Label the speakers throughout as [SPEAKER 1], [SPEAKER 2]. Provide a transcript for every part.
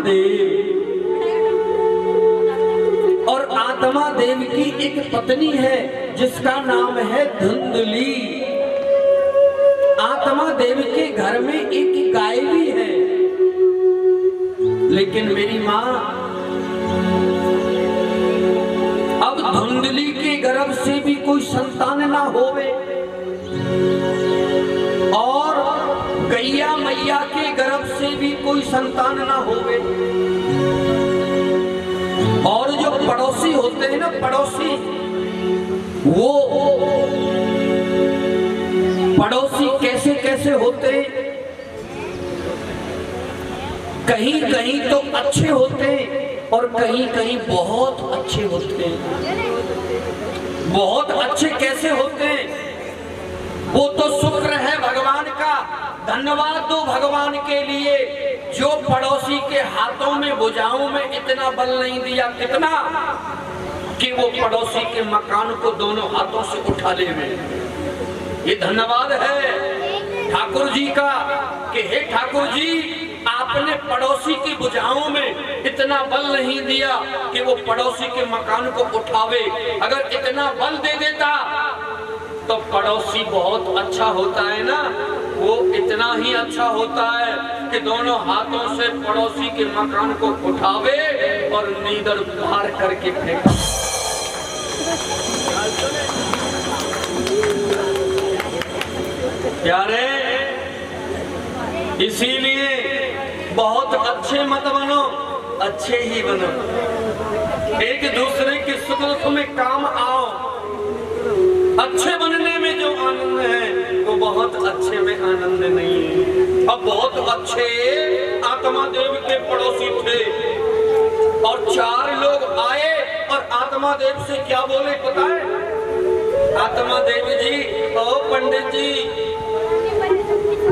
[SPEAKER 1] देव, और आत्मा देव की एक पत्नी है जिसका नाम है धुंधली। आत्मा देव के घर में एक गाय भी है, लेकिन मेरी माँ अब धुंधली के गर्भ से भी कोई संतान ना होवे और गैया मैया के गर्भ से भी कोई संतान ना होवे। और जो पड़ोसी होते हैं ना, पड़ोसी, वो पड़ोसी कैसे कैसे होते हैं, कहीं कहीं तो अच्छे होते हैं और कहीं कहीं बहुत अच्छे होते हैं। बहुत अच्छे कैसे होते हैं, वो तो शुक्र है भगवान का, धन्यवाद दो भगवान के लिए जो पड़ोसी के हाथों में भुजाओं में इतना बल नहीं दिया, कितना कि वो पड़ोसी के मकान को दोनों हाथों से उठा ले में। ये धन्यवाद है ठाकुर जी का कि हे ठाकुर जी, आपने पड़ोसी की भुजाओं में इतना बल नहीं दिया कि वो पड़ोसी के मकान को उठावे। अगर इतना बल दे देता तो पड़ोसी बहुत अच्छा होता है ना, वो इतना ही अच्छा होता है कि दोनों हाथों से पड़ोसी के मकान को उठावे और नीदर बाहर करके फेंका। प्यारे, इसीलिए बहुत अच्छे मत बनो, अच्छे ही बनो। एक दूसरे की सुख दुख में काम आओ। अच्छे बनने में जो आनंद है वो बहुत अच्छे में आनंद नहीं है। अब बहुत अच्छे आत्मा देव के पड़ोसी थे और 4 लोग आए और आत्मा देव से क्या बोले पता है? आत्मा देव जी, ओ पंडित जी,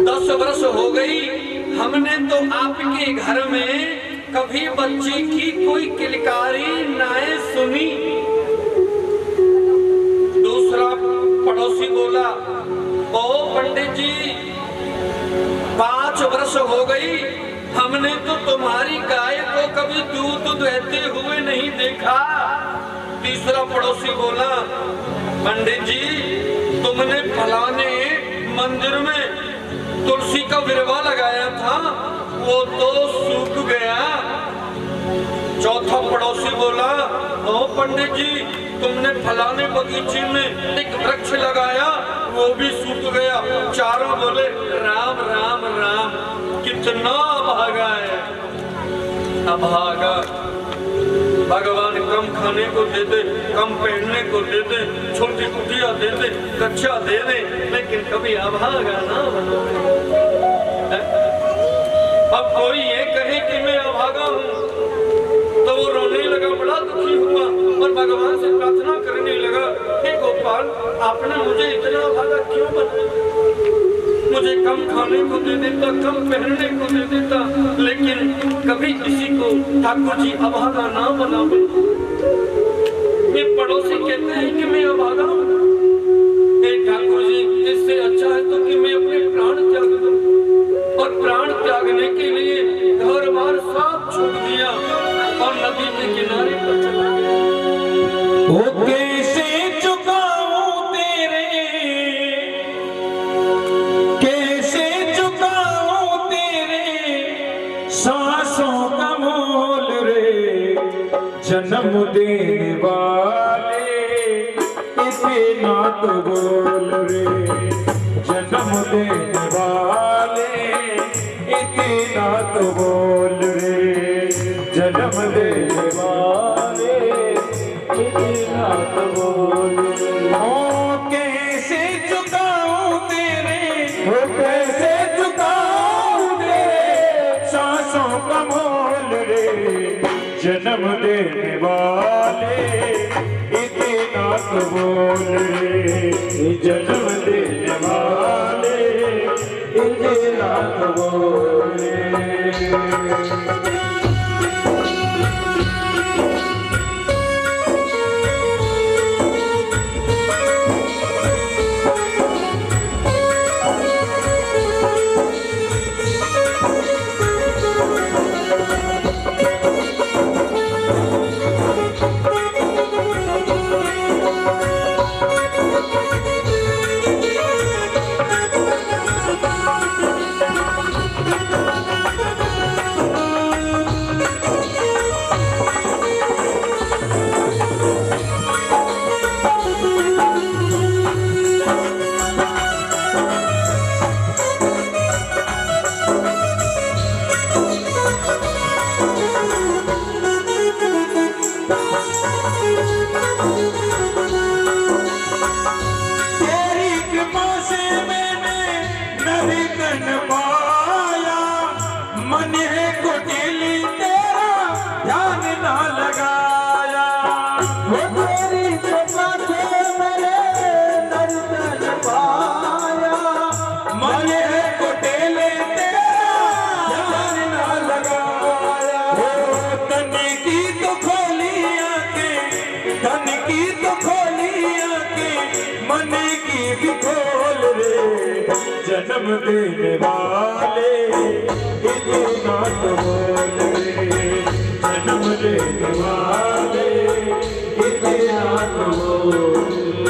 [SPEAKER 1] 10 वर्ष हो गई, हमने तो आपके घर में कभी बच्चे की कोई किलकारी नाए सुनी। दूसरा पड़ोसी बोला, ओ पंडित जी, 5 वर्ष हो गई, हमने तो तुम्हारी गाय को कभी दूध देते हुए नहीं देखा। तीसरा पड़ोसी बोला, पंडित जी, तुमने फलाने मंदिर में तुलसी का विरवा लगाया था, वो तो सूख गया। चौथा पड़ोसी बोला, ओ पंडित जी, तुमने फलाने बगीचे में एक वृक्ष लगाया, वो भी सूख गया। चारों बोले, राम राम राम, कितना अभागा है, अभागा। भगवान कम खाने को दे दे, कम पहनने को दे दे, छोटी कुटिया दे दे, कच्चा दे दे, लेकिन कभी अभागा ना बनो। अब कोई ये कहे कि मैं अभागा हूँ तो वो रोने लगा, बड़ा दुखी हुआ और भगवान से प्रार्थना करने लगा, हे गोपाल, आपने मुझे इतना अभागा क्यों बनाया? मुझे कम खाने को दे देता, कम पहनने को दे देता, लेकिन कभी किसी को ठाकुर जी अभागा ना बनावे। ये पड़ोसी कहते हैं कि मैं अभागा हूँ। ठाकुर जी, इससे अच्छा है तो कि मैं अपने प्राण त्याग दूं, और प्राण त्यागने के लिए घर बार सब छोड़ दिया और नदी के किनारे पर चला गया।
[SPEAKER 2] वो कैसे चुकाऊं तेरे, कैसे चुकाऊं तेरे सांसों का मोल रे, जन्म देने वाले इतना तो बोल रे, जन्म देने वाले इतना तो बोल रे, जन्म देने वाले इतना तो बोल रे। ओ कैसे चुकाऊं तेरे, ओ कैसे चुकाऊं तेरे सांसों का मोल रे, जन्म देने वाले इतना तो बोल रे, जन्म देने वाले इतना तो बोल रे। लगाया, वो तेरी कृपा से मैंने दर्शन पाया, मने कुटेले तेरा ध्यान ना लगाया, तन की तो खोली आंखें, तन की तो खोली आंखें, मन की भी खोल रे, जन्म देने वाले इतना तो बोल रे, जन्म देने वाले इतना तो बोल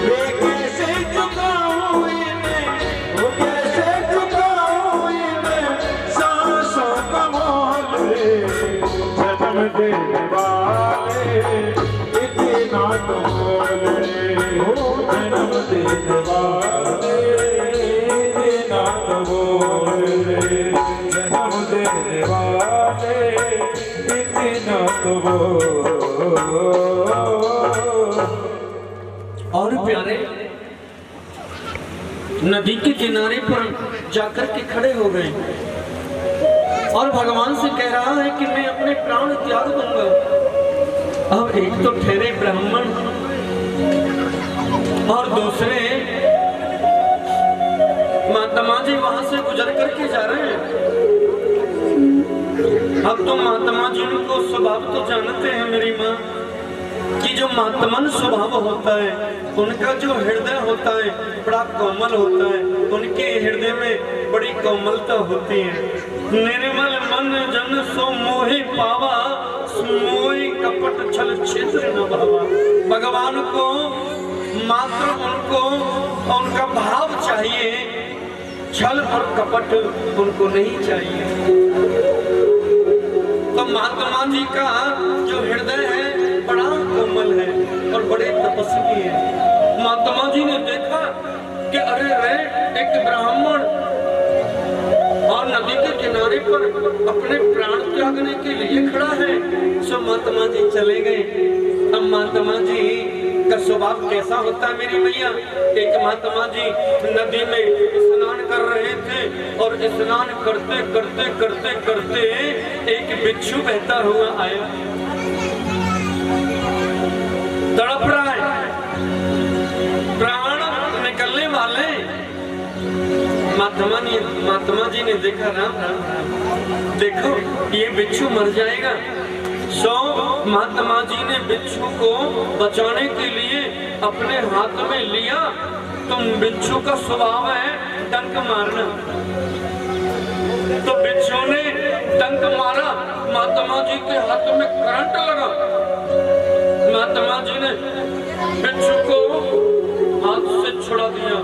[SPEAKER 2] रे, कैसे चुकाऊं इन्हें, वो कैसे चुकाऊं इन्हें सांसों का मोल रे, जन्म देने वाले इतना तो बोल रे, जन्म देने वाले इतना तो बोल रे, जन्म देने वाले इतना तो बोल।
[SPEAKER 1] और प्यारे नदी के किनारे पर जाकर के खड़े हो गए और भगवान से कह रहा है कि मैं अपने प्राण त्याग दूंगा। अब एक तो ठहरे ब्राह्मण और दूसरे महात्मा जी वहां से गुजर करके जा रहे हैं। अब तो महात्मा जी को स्वभाव तो जानते हैं मेरी माँ कि जो महात्मन स्वभाव होता है उनका जो हृदय होता है बड़ा कोमल होता है, उनके हृदय में बड़ी कोमलता होती है। निर्मल मन जन सो मोहि पावा, मोहि कपट छल छिद्र न भावा। भगवान को मात्र उनको उनका भाव चाहिए, छल और कपट उनको नहीं चाहिए। तो महात्मा जी का जो हृदय है बड़ा कोमल है और बड़े तपस्वी है। महात्मा जी ने देखा कि अरे रे एक ब्राह्मण और नदी के किनारे पर अपने प्राण त्यागने के लिए खड़ा है। सो महात्मा जी चले गए। अब महात्मा जी का स्वभाव कैसा होता है मेरी मैया? एक महात्मा जी नदी में स्नान कर रहे थे और स्नान करते करते करते करते एक बिच्छू बहता हुआ आया, तड़प रहा है, प्राण निकलने वाले। महात्मा जी ने देखा राम राम राम, देखो ये बिच्छू मर जाएगा। सो महात्मा जी ने बिच्छू को बचाने के लिए अपने हाथ में लिया। तो बिच्छू का स्वभाव है डंक मारना, तो बिच्छू ने डंक मारा, महात्मा जी के हाथ में करंट लगा। महात्मा जी ने बिच्छू को हाथ से छुड़ा दिया,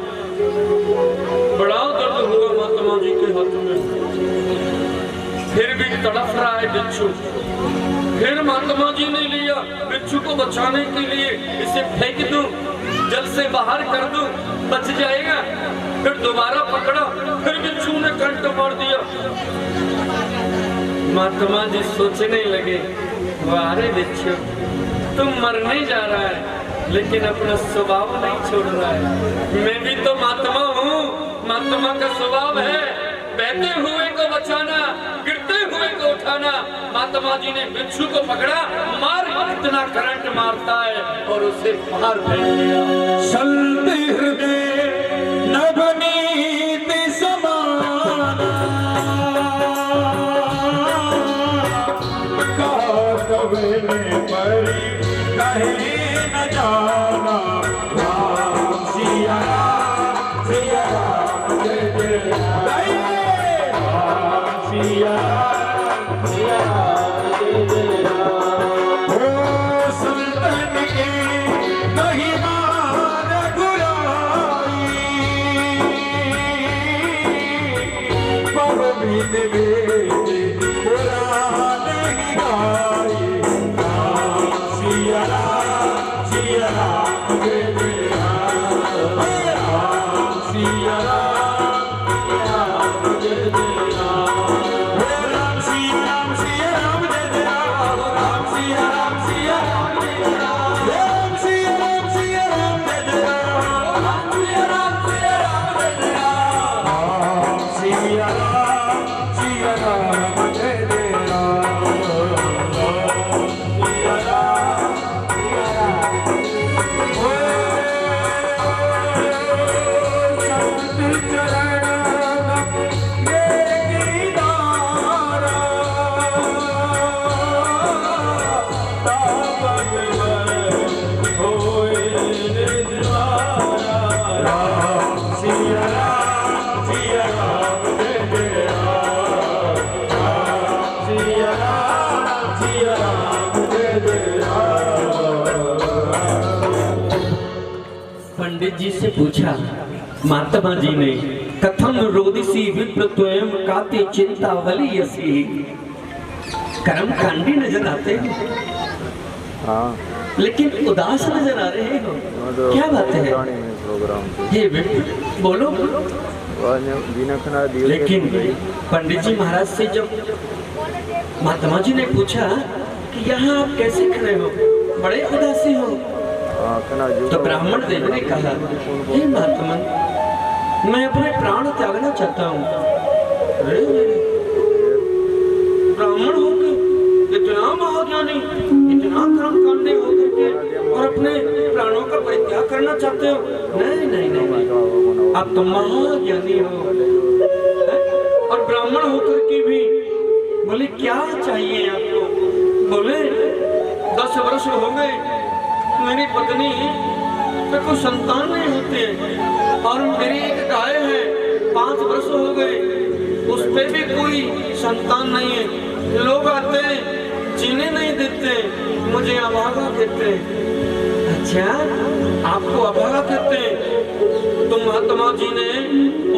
[SPEAKER 1] बड़ा दर्द हुआ महात्मा जी के हाथ में। फिर भी तड़प रहा है बिच्छू। फिर महात्मा जी ने लिया बिच्छू को बचाने के लिए, इसे फेंक दूं, जल से बाहर कर दूं, बच जाएगा। फिर दोबारा पकड़ा, फिर बिच्छू ने कंठ मार दिया। महात्मा जी सोचने लगे, वारे बिच्छू तुम मरने जा रहा है लेकिन अपना स्वभाव नहीं छोड़ रहा है। मैं भी तो महात्मा हूँ, महात्मा का स्वभाव है बहते हुए को बचाना, गिरते हुए को उठाना। महात्मा जी ने बिच्छू को पकड़ा, मार इतना करंट मारता है और उसे बाहर फेंक दिया।
[SPEAKER 2] चलते हृदय नवनीत समान, कहा कभी ने परी कहीं न जाना। राम सिया राम सिया राम जय जय राम सिया राम सिया राम जय जय राम। ओ सुल्तान के महिमा रघुराई, बहुविध वेद पुराण गाई। राम सिया राम सिया राम जय जय राम।
[SPEAKER 1] पंडित जी से पूछा महात्मा जी ने, कथम रोदिसी विप्र त्वयं काते चिंतावली यसी। कर्म कांडी नजर आते हो
[SPEAKER 3] हाँ
[SPEAKER 1] लेकिन उदास नजर आ रहे हो, क्या बात है?
[SPEAKER 3] प्रोग्राम
[SPEAKER 1] ये विप्र बोलो। लेकिन पंडित जी महाराज से जब महात्मा जी ने पूछा कि यहाँ आप कैसे खड़े हो, बड़े उदासी हो, तो ब्राह्मण देव ने कहा, हे महात्मा मैं अपने प्राण त्यागना चाहता हूँ। ब्राह्मण होकर इतना महाज्ञानी, इतना कर्मकांडी होकर के और अपने प्राणों का परित्याग करना चाहते हो? नहीं नहीं नहीं, आप तो महाज्ञानी हो। और ब्राह्मण होकर के भी बोले क्या चाहिए आपको? बोले 10 वर्ष हो गए मेरी पत्नी पे कोई संतान नहीं होते और मेरी एक गाय है 5 वर्ष हो गए उस पे भी कोई संतान नहीं है। लोग आते जीने नहीं देते, मुझे अभागा कहते। अच्छा आपको अभागा कहते? तो महात्मा जी ने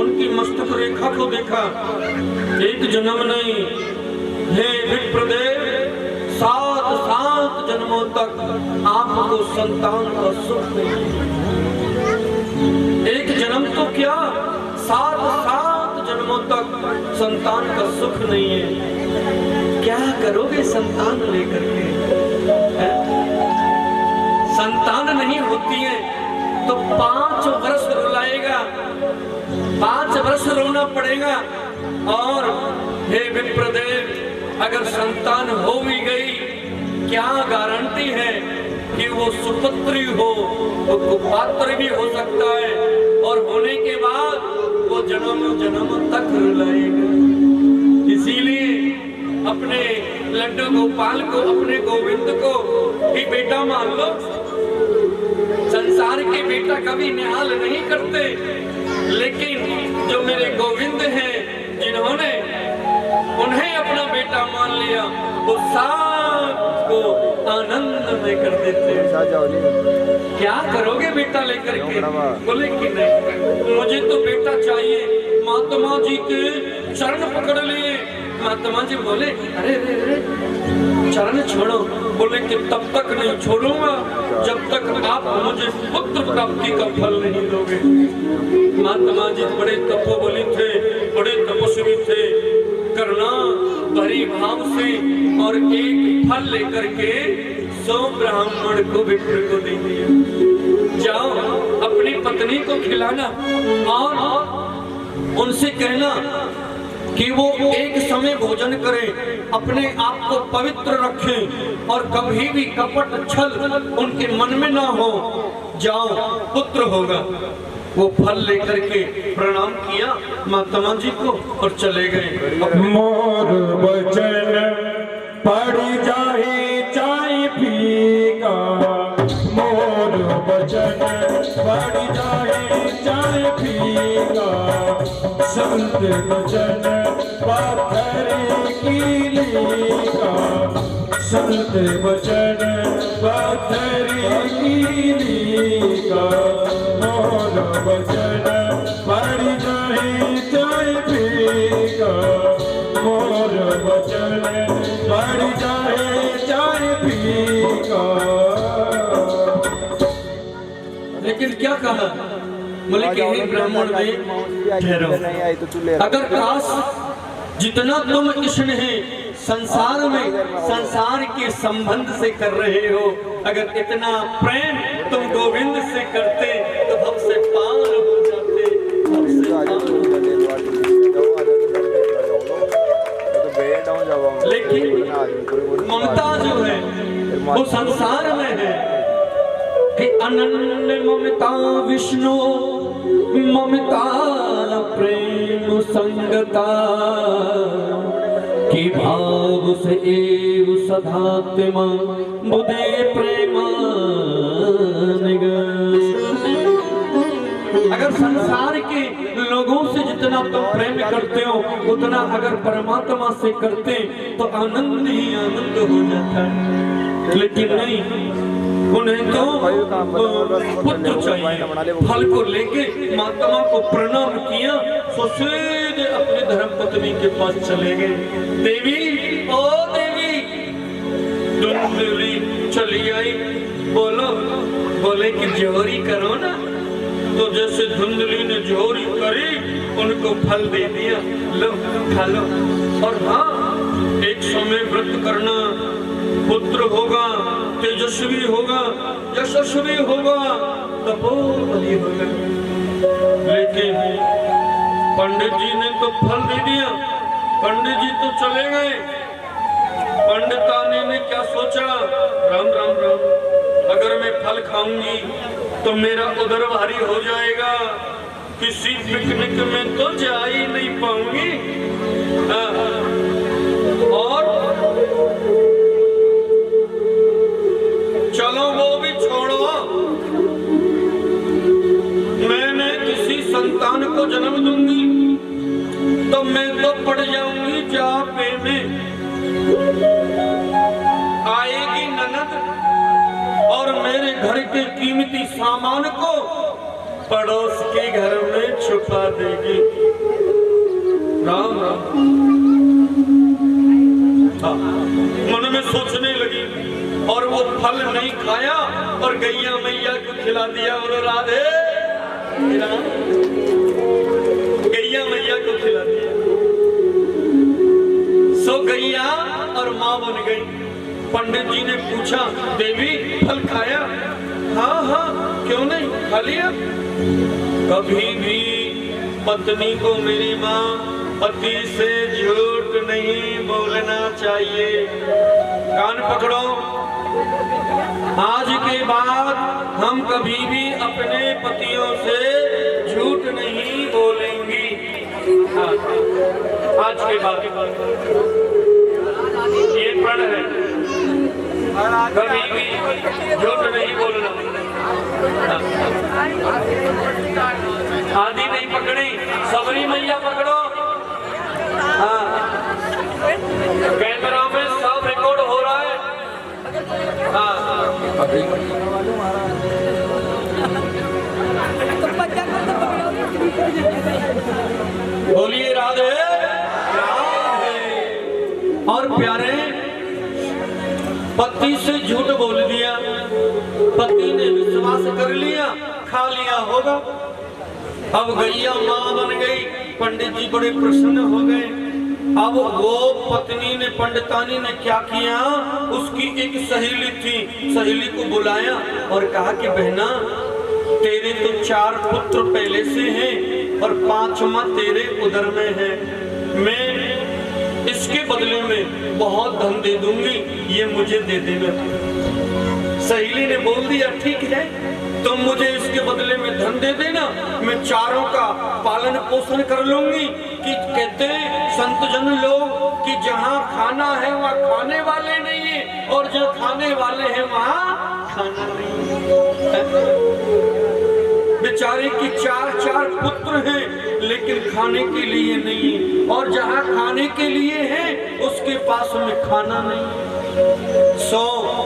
[SPEAKER 1] उनकी मस्तक रेखा को देखा, एक जन्म नहीं, हे विप्रदेव 7 जन्मों तक आपको संतान का सुख नहीं। एक जन्म तो क्या 7 जन्मों तक संतान का सुख नहीं है। क्या करोगे संतान लेकर के? संतान नहीं होती है तो 5 वर्ष रुलाएगा, 5 वर्ष रोना पड़ेगा। और हे विप्रदेव अगर संतान हो भी गई, क्या गारंटी है कि वो सुपुत्री हो, वो कुपात्र भी हो सकता है और होने के बाद वो जन्म तक रुलाएगा। इसीलिए अपने लड्डू गोपाल को, अपने गोविंद को ही बेटा मान लो। संसार के बेटा कभी निहाल नहीं करते, लेकिन जो मेरे गोविंद हैं जिन्होंने उन्हें अपना बेटा मान लिया, वो सबको आनंद में कर देते हैं। क्या करोगे बेटा लेकर के? बोले कि नहीं मुझे तो बेटा चाहिए। महात्मा जी के चरण पकड़ लिए। महात्मा जी बोले अरे अरे अरे चरण छोड़ो। बोले कि तब तक नहीं छोड़ूंगा जब तक आप मुझे पुत्र प्राप्ति का फल नहीं दोगे। महात्मा जी बड़े तपोबली थे, बड़े तपस्वी थे, करुणा भरी भाव से और एक फल लेकर के 100 ब्राह्मण को विप्र को दे दिया। जाओ अपनी पत्नी को खिलाना और उनसे कहना कि वो एक समय भोजन करें, अपने आप को पवित्र रखें और कभी भी कपट छल उनके मन में ना हो। जाओ पुत्र होगा। वो फल लेकर के प्रणाम किया महात्मा जी को और चले गए।
[SPEAKER 2] मोर वचन पड़ी जाए चाय फीका, मोर वचन पड़ी जाए चाय फीका, संत वचन पाथर की लीका, संत वचन पाथर की लीका, मोर वचन पड़ी जाए चाय फीका, मोर वचन पड़ी जाए चाय फीका।
[SPEAKER 1] लेकिन क्या कहा? बोले कि हे ब्राह्मण में ठहरो, अगर काश जितना तुम स्नेह संसार में संसार के संबंध से कर रहे हो, अगर इतना प्रेम तुम गोविंद से करते तो भव से पार हो जाते। लेकिन ममता जो है वो संसार में है कि अनन्य ममता विष्णु ममता प्रेम संगता, कि भाव से एव सधात्मा बुद्धे प्रेमा। अगर संसार के लोगों से जितना तुम प्रेम करते हो उतना अगर परमात्मा से करते तो आनंद ही आनंद हो जाता है, लेकिन नहीं, उन्हें तो पुत्र चाहिए। फल को लेके महात्मा को प्रणाम किया तो सीधे अपनी धर्म पत्नी के पास चले गए। देवी, ओ देवी, धुंधली चली आई। बोले कि जोहरी करो ना। तो जैसे धुंधली ने जोहरी करी उनको फल दे दिया, लो खा लो। और हाँ, एक समय व्रत करना, पुत्र होगा, तेजस्वी होगा, यशस्वी होगा, तपोबली होगा। लेकिन पंडित जी ने तो फल दे दिया, पंडित जी तो चले गए। पंडितानी ने क्या सोचा, राम राम राम, अगर मैं फल खाऊंगी तो मेरा उदर भारी हो जाएगा, किसी पिकनिक में तो जा ही नहीं पाऊंगी। और चलो वो भी छोड़ो, मैंने किसी संतान को जन्म दूंगी तो मैं तो पड़ जाऊंगी जापे में। आएगी ननद और मेरे घर के कीमती सामान को पड़ोस के घर में छुपा देगी। राम राम। मन में सोचने लगी और वो फल नहीं खाया और गैया मैया को खिला दिया। बोलो राधे, गैया मैया को खिला दिया। सो गैया और माँ बन गई। पंडित जी ने पूछा, देवी फल खाया? हाँ हाँ, क्यों नहीं, खा लिया। कभी भी पत्नी को मेरी माँ पति से झूठ नहीं बोलना चाहिए। कान पकड़ो, आज के बाद हम कभी भी अपने पतियों से झूठ नहीं बोलेंगी। हाँ, आज के बाद ये प्रण है, कभी भी झूठ नहीं बोलना। आदि नहीं पकड़ी, सबरी मैया पकड़ो। हाँ, कैमरा में सब रिकॉर्ड हो रहा है। हाँ, बोलिए राधे राधे। और प्यारे, पति से झूठ बोल दिया, पति ने विश्वास कर लिया, खा लिया होगा। अब गैया माँ बन गई, पंडित जी बड़े प्रसन्न हो गए। अब वो पत्नी ने, पंडितानी ने क्या किया, उसकी एक सहेली थी, सहेली को बुलाया और कहा कि बहना, तेरे तो 4 पुत्र पहले से हैं और 5वां तेरे उदर में है। मैं इसके बदले में बहुत धन दे दूंगी, ये मुझे दे देना। सहेली ने बोल दिया, ठीक है, तुम मुझे इसके बदले में धन दे देना, मैं 4 का पालन पोषण कर लूंगी। कि कहते हैं संत जन लोग कि जहाँ खाना है वहाँ खाने वाले नहीं है, और जहाँ खाने वाले हैं वहाँ खाना नहीं है। बेचारे की 4 पुत्र हैं लेकिन खाने के लिए नहीं, और जहाँ खाने के लिए है उसके पास में खाना नहीं।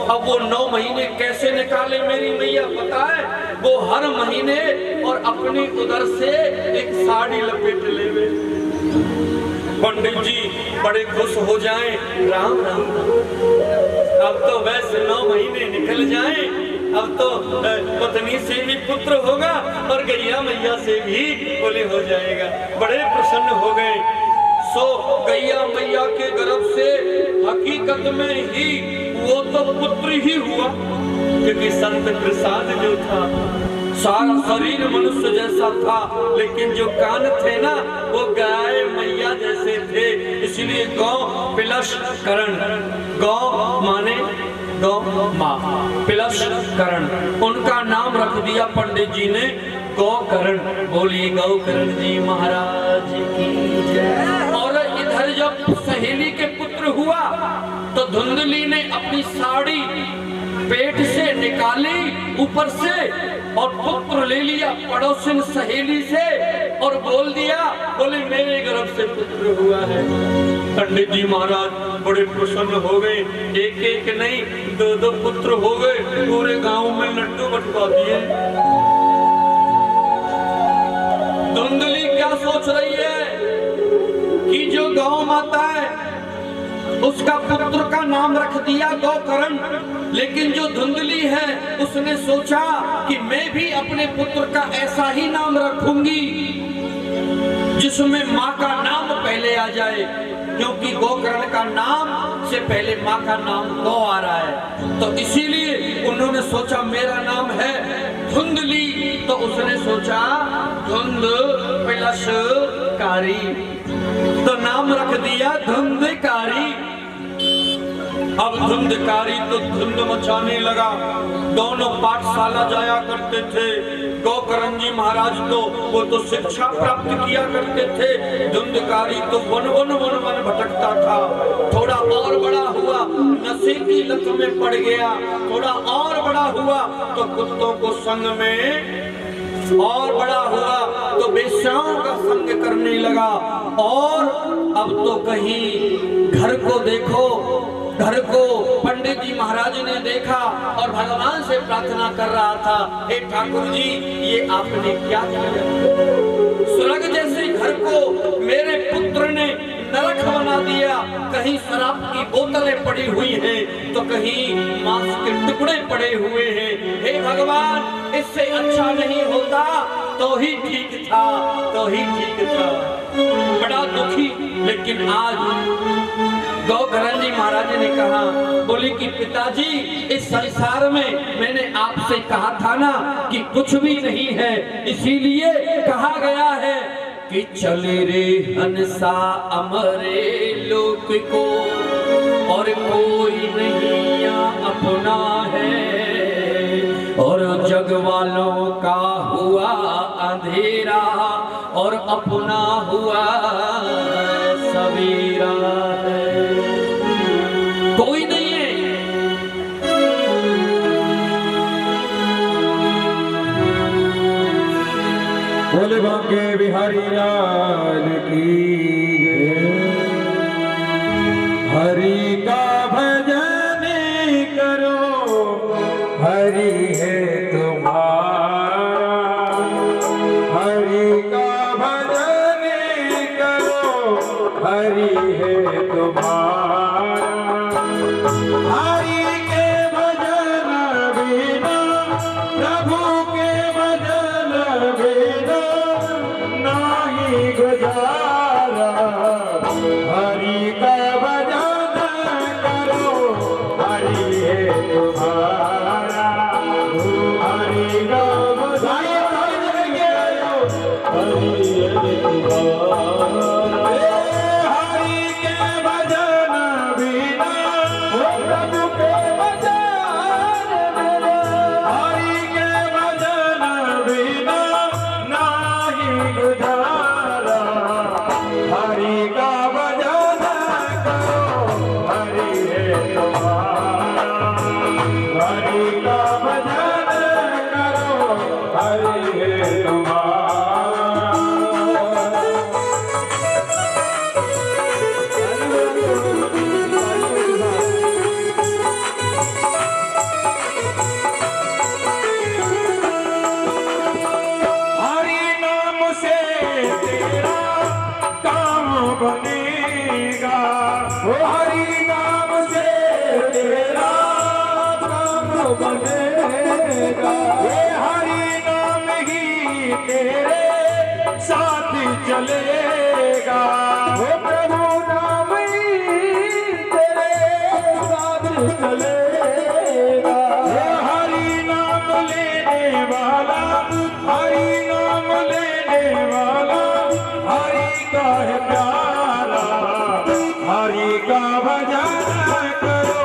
[SPEAKER 1] अब वो 9 महीने कैसे निकाले मेरी मैया पता है? वो हर महीने और अपने उधर से एक साड़ी लपेट ले। पंडित जी बड़े खुश हो जाएं, राम राम, अब तो वैसे 9 महीने निकल जाएं, अब तो पत्नी से भी पुत्र होगा और गैया मैया से भी बोले हो जाएगा। बड़े प्रसन्न हो गए। सो गैया मैया के गर्भ से हकीकत में ही वो तो पुत्र ही हुआ, क्योंकि संत प्रसाद जो था सारा शरीर मनुष्य जैसा था, लेकिन जो कान थे ना वो गाय मैया जैसे थे। इसलिए गौ प्लस करण, गौ माने गौ माँ, प्लस करण, उनका नाम रख दिया पंडित जी ने गौकरण। बोलिए गौकरण जी महाराज की जय। और इधर जब सहेली के पुत्र हुआ तो धुंधली ने अपनी साड़ी पेट से निकाली ऊपर से और पुत्र ले लिया पड़ोसिन सहेली से और बोल दिया, बोले मेरे गर्भ से पुत्र हुआ है। पंडित जी महाराज बड़े प्रसन्न हो गए, एक एक नहीं 2-2 पुत्र हो गए, पूरे गांव में लड्डू बंटवा दिए। धुंधली क्या सोच रही है कि जो गौ माता है उसका पुत्र का नाम रख दिया गौकर्ण, लेकिन जो धुंधली है उसने सोचा कि मैं भी अपने पुत्र का ऐसा ही नाम रखूंगी जिसमें माँ का नाम पहले आ जाए, क्योंकि गौकर्ण का नाम से पहले माँ का नाम गौ आ रहा है। तो इसीलिए उन्होंने सोचा मेरा नाम है धुंधली, तो उसने सोचा धुंध प्लस कारी, तो नाम रख दिया धुंधकारी। अब धुंधकारी तो धुंध मचाने लगा। दोनों पाठशाला जाया करते थे। गौकर्ण जी महाराज तो वो तो शिक्षा प्राप्त किया करते थे, धुंधकारी तो वन वन वन वन भटकता था। थोड़ा और बड़ा हुआ नशे की लत में पड़ गया, थोड़ा और बड़ा हुआ तो कुत्तों को संग में, और बड़ा हुआ तो बेश्याओं का संग करने लगा। और अब तो कहीं घर को देखो, घर को पंडित जी महाराज ने देखा और भगवान से प्रार्थना कर रहा था, हे ठाकुर जी ये आपने क्या किया? स्वर्ग जैसे घर को मेरे पुत्र ने नरक बना दिया। कहीं शराब की बोतलें पड़ी हुई हैं तो कहीं मांस के टुकड़े पड़े हुए हैं। हे भगवान इससे अच्छा नहीं होता तो ही ठीक था, तो ही ठीक था। बड़ा दुखी। लेकिन आज गौकर्ण जी महाराज ने कहा, बोली कि पिताजी इस संसार में मैंने आपसे कहा था ना कि कुछ भी नहीं है, इसीलिए कहा गया है कि चले रे हंसा अमरे लोक को और कोई नहीं अपना है, और जग वालों का हुआ अंधेरा और अपना हुआ सवेरा है। कोई नहीं है।
[SPEAKER 2] बोले बांके बिहारी लाल की जय। हरि का भजन करो, हरि है तुम्हारा, हरि का भजन करो, हरि है तुम्हारा। हरि के भजन बिना, प्रभु के भजन बिना नहीं गुजारा। हरि का भजन करो, हरि है तुम्हारा, हरि का भजन करो, हरि है तुम्हारा। हरि के भजन बिना, प्रभु के भजन बिना, हरि के भजन बिना नहीं गुजारा। हरि का भजन करो, हरि है तुम्हारा, हरि का भजन करो, हरि है तुम्हारा। हरि नाम से तेरा काम बनेगा, ओ हरि नाम से तेरा काम बनेगा। ये हरि नाम ही तेरे साथ चलेगा, ओ प्रभु नाम ही तेरे साथ चलेगा। ये हरि नाम लेने वाला, हरि नाम लेने वाला, हरि का है प्यारा। हरि का भजन करो,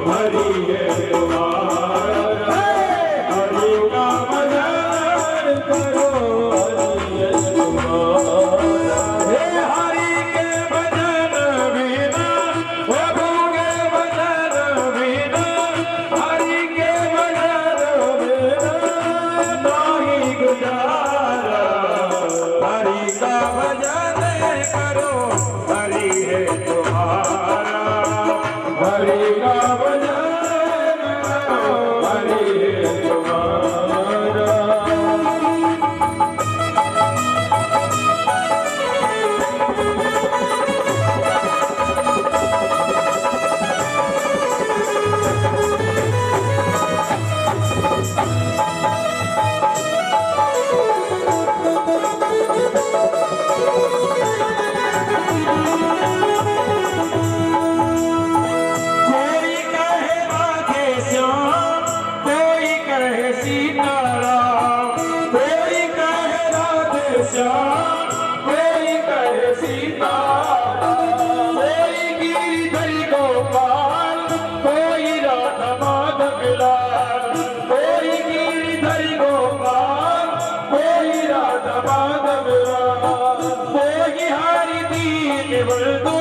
[SPEAKER 2] हरि है तुम्हारा, हरि का भजन करो, हरि है तुम्हारा। हे हरि हरि का भजन करो हरि है तुम्हारा। कोई कहे राधे श्याम, कोई कहे सीताराम, कोई कहे राधे श्याम, कोई कहे सीताराम, कोई गिरिधर गोपाल, कोई राधा माधव लाल, कोई गिरिधर गोपाल, कोई राधा माधव लाल, कोई हरि दीन बंधु,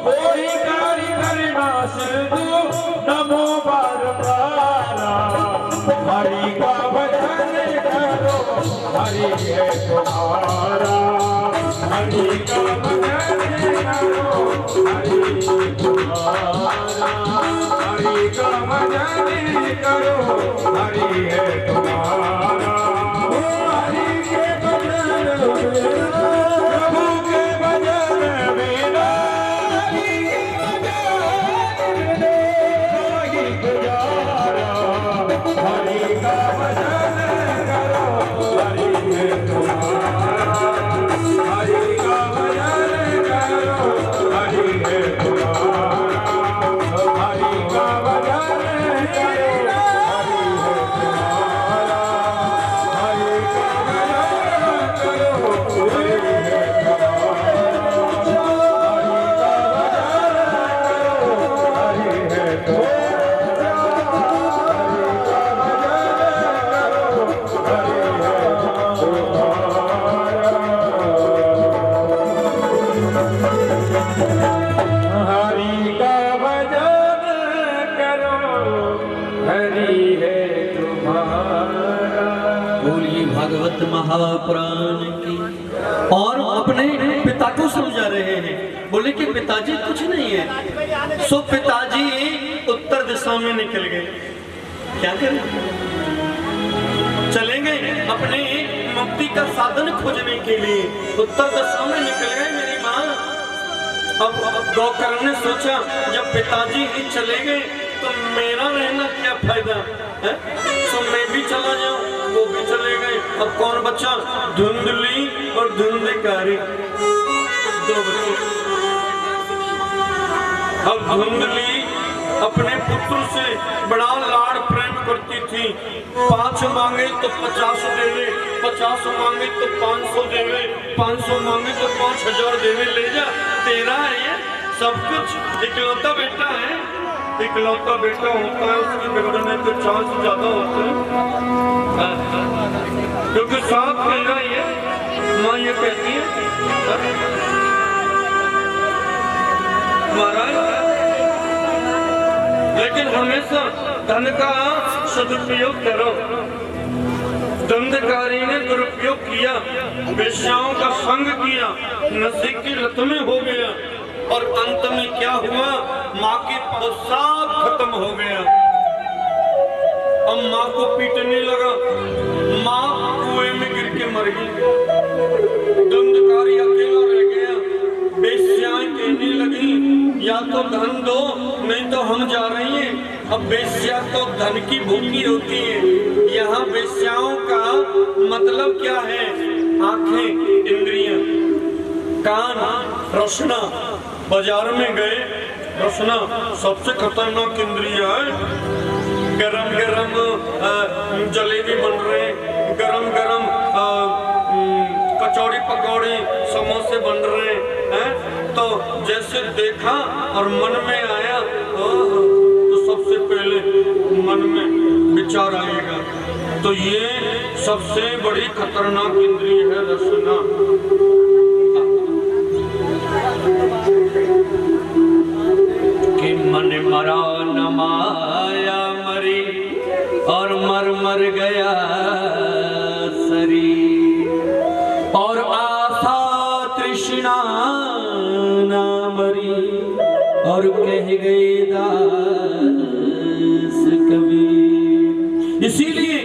[SPEAKER 2] कोई कार्य करना सिंधु, नमो बारंबारा। हरि का भजन करो हरि है तुम्हारा। हरि का भजन करो हरि है तुम्हारा। हरि का भजन करो हरि है तुम्हारा। हरि के भजन बिना, प्रभु के भजन बिना, हरि के भजन बिना नहीं गुजारा। हरि का भजन करो हरि है तुम्हारा। हरि का भजन करो हरि है तुम्हारा। हरि का भजन करो हरि है तुम्हारा। हरि का भजन करो हरि है तुम्हारा। हरि का भजन करो हरि है तुम्हारा। हरि का भजन करो हरि का भजन करो हरि है तुम्हारा।
[SPEAKER 1] बोलिए भागवत महापुराण की। और अपने पिता को समझा रहे हैं, बोले कि पिताजी कुछ नहीं है। सो पिताजी उत्तर दिशा में निकल गए। क्या करें, चले गए अपने मुक्ति का साधन खोजने के लिए, उत्तर दिशा में निकल गए मेरी माँ। अब गौकर्ण ने सोचा जब पिताजी ही चले गए तो मेरा रहना क्या फायदा है, तो मैं भी चला जाऊं, वो भी चले गए। अब कौन बचा, धुंधली और धुंधकारी, दो बच्चे। अब धुंधली अपने पुत्र से बड़ा लाड़ प्रेम करती थी। 5 मांगे तो 50 देवे, 50 मांगे तो 500 देवे, 500 मांगे तो 5000 देवे। ले जा, तेरा है ये सब कुछ। इकलौता बेटा है, इकलौता बेटा होता है, उसके बिगड़ने के चांस ज्यादा होते हैं, क्योंकि साफ कहना ही है। माँ ये कहती है महाराज, लेकिन हमेशा धन का सदुपयोग करो। धंधकारी ने दुरुपयोग किया, वेश्याओं का संग किया, नशे की लत में हो गया, और अंत में क्या हुआ, माँ की पोशाक खत्म हो गया। अब माँ को पीटने लगा, माँ कुएं में गिर के मर गई। धंधकारी अकेला रह गया। वेश्याएं कहने लगी या तो धन दो, नहीं तो हम जा रही हैं। अब वेश्या तो धन की भूखी होती है। यहाँ वेश्याओं का मतलब क्या है, आंखें, इंद्रियां, कान, रसना। बाजार में गए, रसना सबसे खतरनाक इंद्रिया है। गरम गरम जलेबी बन रहे, गरम गरम कचौड़ी पकौड़ी समोसे बन रहे हैं, तो जैसे देखा और मन में आया तो सबसे पहले मन में विचार आएगा। तो ये सबसे बड़ी खतरनाक इंद्रिय है रसना। कि मन मरा न माया मरी और मर मर गया शरीर, और आशा तृष्णा ना मरी और और कह गए दास कबीर। इसीलिए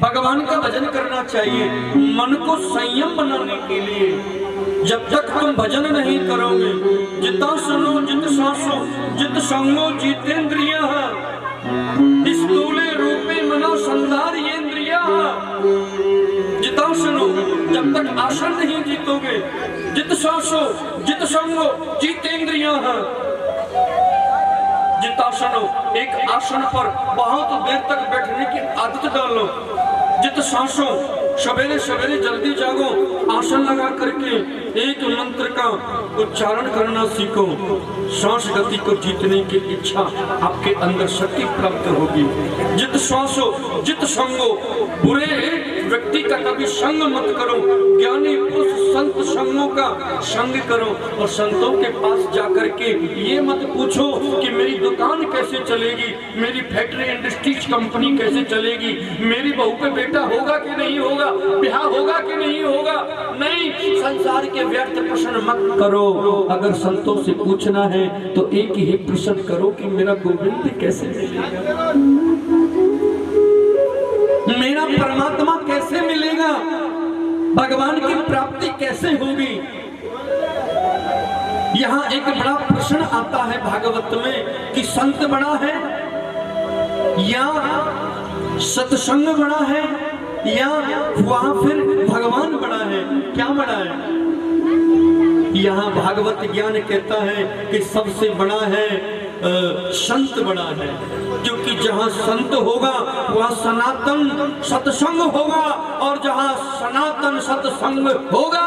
[SPEAKER 1] भगवान का भजन करना चाहिए। मन को संयम बनाने के लिए जब तक तुम भजन नहीं करोगे, जितना सुनो जित सांसो जित संगो जितेंद्रिया स्थूले रूपे मनो संधार्येंद्रिया। जितना सुनो जब तक आसन नहीं जीतोगे, जित सांसो जित संगो जितेंद्रिया। जितना सुनो एक आसन पर बहुत देर तक बैठने की आदत डालो। जित सांसों सवेरे सवेरे जल्दी जागो, आसन लगा करके एक मंत्र का उच्चारण करना सीखो। सांस गति को जीतने की इच्छा आपके अंदर शक्ति प्राप्त होगी। जित सांसों जित संगो, बुरे व्यक्ति का कभी संग मत करो, ज्ञानी पुरुष संत संगों का संग करो। और संतों के पास जाकर के ये मत पूछो कि मेरी दुकान कैसे चलेगी, मेरी फैक्ट्री इंडस्ट्रीज कंपनी कैसे चलेगी, मेरी बहू पे बेटा होगा कि नहीं होगा, ब्याह होगा कि नहीं होगा। नहीं, संसार के व्यर्थ प्रश्न मत करो। अगर संतों से पूछना है तो एक ही प्रश्न करो कि मेरा गोविंद कैसे मिलेगा, मेरा परमात्मा कैसे मिलेगा, भगवान की प्राप्ति कैसे होगी। यहाँ एक बड़ा प्रश्न आता है भागवत में कि संत बड़ा है या सत्संग बड़ा है या वहां फिर भगवान बड़ा है, क्या बड़ा है। यहाँ भागवत ज्ञान कहता है कि सबसे बड़ा है संत बड़ा है, क्योंकि जहाँ संत होगा वहाँ सनातन सत्संग होगा, और जहाँ सनातन सत्संग होगा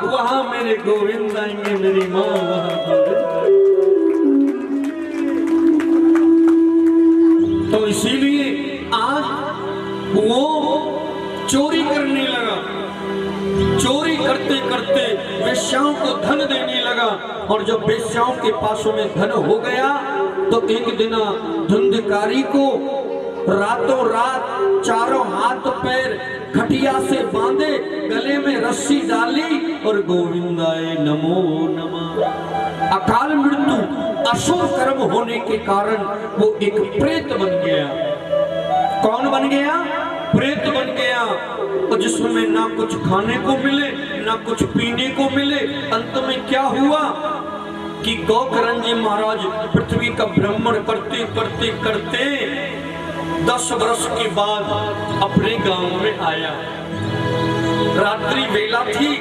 [SPEAKER 1] वहाँ मेरे गोविंद आएंगे, मेरी माँ वहाँ गोविंद। तो इसीलिए आज वो चोरी करने लगा, चोरी करते करते वेश्याओं को धन देने लगा। और जब वेश्याओं के पासों में धन हो गया तो एक दिन धुंधकारी को रातों रात चारों हाथ पैर खटिया से बांधे, गले में रस्सी डाली और गोविंदाय नमो नमः। अकाल मृत्यु अशुभ कर्म होने के कारण वो एक प्रेत बन गया। कौन बन गया? प्रेत बन गया। और जिसमें ना कुछ खाने को मिले ना कुछ पीने को मिले। अंत में क्या हुआ कि गौकरणजी महाराज पृथ्वी का भ्रमण करते करते करते 10 वर्ष के बाद अपने गांव में आया। रात्रि बेला थी।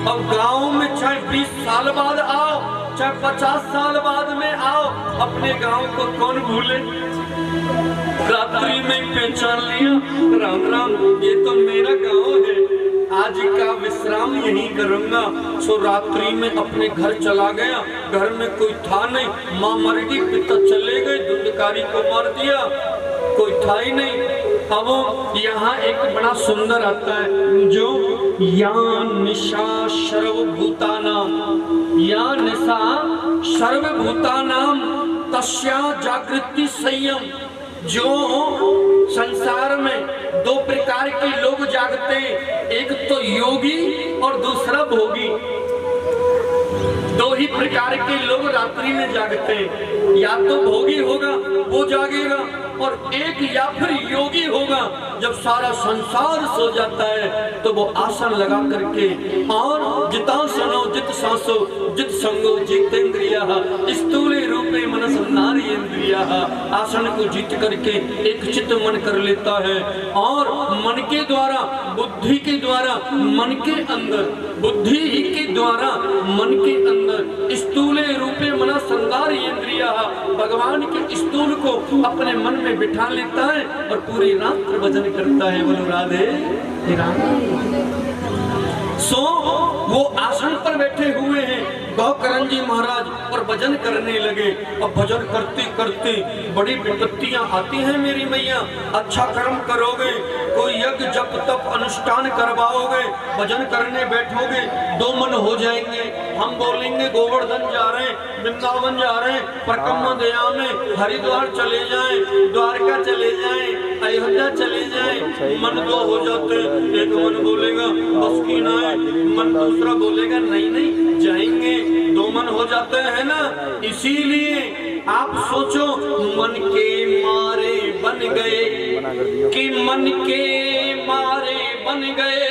[SPEAKER 1] अब गांव में चाहे 20 साल बाद आओ चाहे 50 साल बाद में आओ, अपने गांव को कौन भूले। रात्रि में पहचान लिया, राम राम ये तो मेरा गांव है, आज का विश्राम यहीं करूंगा। सो रात्रि में अपने घर चला गया। घर में कोई था नहीं, माँ मर गई, पिता चले गए, धुंधकारी को मार दिया, कोई था ही नहीं। अब यहाँ एक बड़ा सुंदर आता है जो या निशा सर्वभूतानाम, या निशा सर्वभूतानाम तस्या जागृति संयम। जो संसार में 2 प्रकार के लोग जागते हैं, एक तो योगी और दूसरा भोगी। 2 ही प्रकार के लोग रात्रि में जागते हैं, या तो भोगी होगा वो जागेगा और एक या फिर योगी होगा। जब सारा संसार सो जाता है तो वो आसन लगा करके और जितासनो जित सांसो जित संगो जितेंद्रिया स्थूले रूपे मनस नार्येंद्रिया। आसन को जीत करके एक चित्त मन कर लेता है और मन के द्वारा बुद्धि के द्वारा मन के अंदर, बुद्धि ही के द्वारा मन के अंदर स्थूले रूपे मनस नार्येंद्रिया, भगवान के स्थूल को अपने मन में बिठा लेता है और पूरी रात्र भजन करता है। बोलो राधे राधे। सो वो आसन पर बैठे हुए हैं गौकरणजी महाराज और भजन करने लगे। और भजन करते करते बड़ी विपत्तियां आती हैं मेरी मैया। अच्छा कर्म करोगे, कोई यज्ञ जप तप अनुष्ठान करवाओगे, भजन करने बैठोगे, 2 मन हो जाएंगे। हम बोलेंगे गोवर्धन जा रहे हैं, वृंदावन जा रहे हैं, परकम्मा दया में हरिद्वार चले जाएं, द्वारका चले जाएं, अयोध्या ना चले जाए, मन दो हो जाते, एक मन बोलेगा बस की ना है, मन दूसरा बोलेगा नहीं नहीं जाएंगे, दो मन हो जाते हैं ना। इसीलिए आप सोचो मन के मारे बन गए कि मन के मारे बन गए,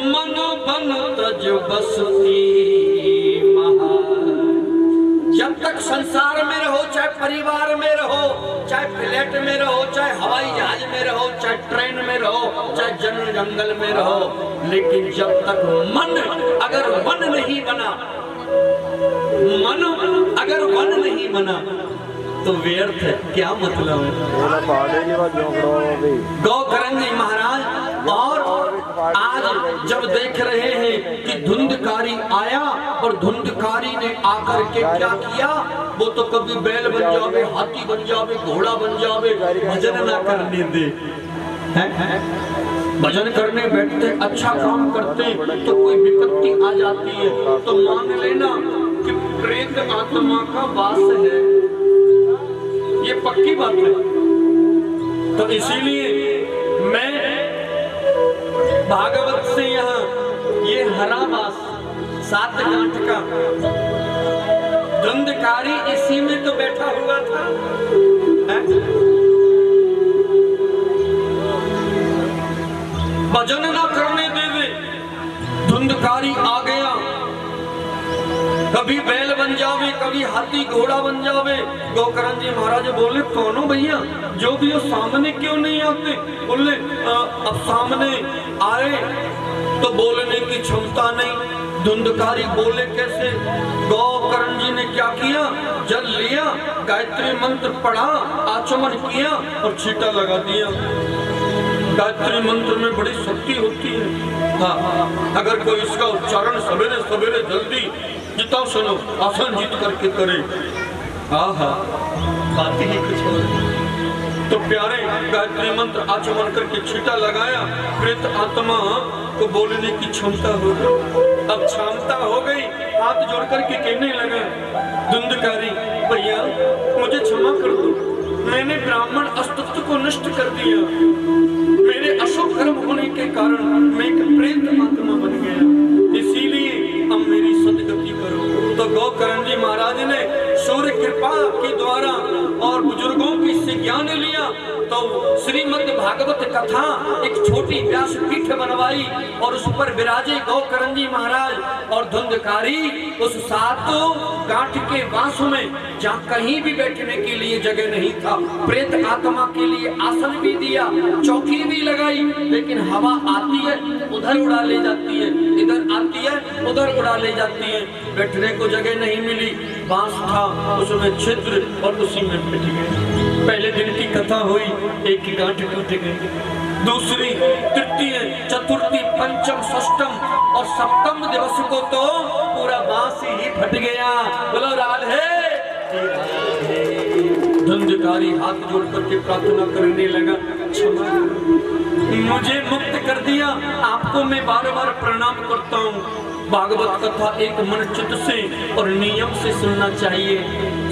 [SPEAKER 1] मन बन तज बसती महा। जब तक संसार में रहो, चाहे परिवार में रहो, चाहे फ्लैट में रहो, चाहे हवाई जहाज में रहो, चाहे ट्रेन में रहो, चाहे जंगल जंगल में रहो, लेकिन जब तक मन अगर वन नहीं बना, मन अगर वन नहीं बना तो व्यर्थ है। क्या मतलब है? गौकरण जी महाराज और आज जब देख रहे हैं कि धुंधकारी आया और धुंधकारी ने आकर के क्या किया, वो तो कभी बैल बन जावे, हाथी बन जावे, घोड़ा बन जावे, भजन ना करने दे। भजन करने बैठते, अच्छा काम करते तो कोई विपत्ति आ जाती है तो मान लेना कि प्रेत आत्मा का वास है, ये पक्की बात है। तो इसीलिए मैं भागवत से यहाँ ये हरावास 7 गांठ का धुंधकारी इसी में तो बैठा हुआ था। भजन ना करने देवे, धुंधकारी आ गया, कभी बैल बन जावे, कभी हाथी घोड़ा बन जावे। गौकरण जी महाराज बोले कौनो भैया, जो भी हो सामने क्यों नहीं आते? बोले अब सामने आए तो बोलने की क्षमता नहीं। धुंधकारी बोले कैसे? गौकर्ण जी ने क्या किया? जल लिया, गायत्री मंत्र पढ़ा, आचमन किया और छींटा लगा दिया। गायत्री मंत्र में बड़ी शक्ति होती है। हाँ, अगर कोई इसका उच्चारण सवेरे सवेरे जल्दी जितना सुनो आसन जीत करके करे, आहा बात ही कुछ और। तो प्यारे गायत्री मंत्र आचमन करके छींटा लगाया, प्रेत आत्मा को बोलने की क्षमता हो गई। अब क्षमता हो गई, हाथ जोड़ करके कहने लगा, धुंधकारी भैया मुझे क्षमा कर दो, मैंने ब्राह्मण अस्तित्व को नष्ट कर दिया, मेरे अशुभ कर्म होने के कारण मैं एक प्रेत आत्मा बन गया, इसीलिए अब मेरी सदगति करो। तो गौकर्ण जी महाराज ने सूर्य कृपा के द्वारा और बुजुर्गों की से ज्ञान लिया, तो श्रीमद् भागवत कथा एक छोटी व्यास पीठ बनवाई और उस पर विराजे गौकर्ण जी महाराज और धुंधकारी उस 7 गांठ के वास में, जहाँ कहीं भी बैठने के लिए जगह नहीं था, प्रेत आत्मा के लिए आसन भी दिया, चौकी भी लगाई, लेकिन हवा आती है उधर उड़ा ले जाती है, इधर आती है उधर उड़ा ले जाती है, बैठने को जगह नहीं मिली। बांस था उसमें छिद्र और उसी में बैठ गए। पहले दिन की कथा हुई, एक की गांठ टूट गई, दूसरी, तृतीय, चतुर्थी, पंचम, षष्ठम और सप्तम दिवस को तो पूरा बांस ही फट गया। बोलो राधे। धुंधकारी हाथ जोड़ करके प्रार्थना करने लगा, क्षमा मुझे मुक्त कर दिया, आपको मैं बार बार प्रणाम करता हूँ। भागवत कथा एक मन चित्त से और नियम से सुनना चाहिए।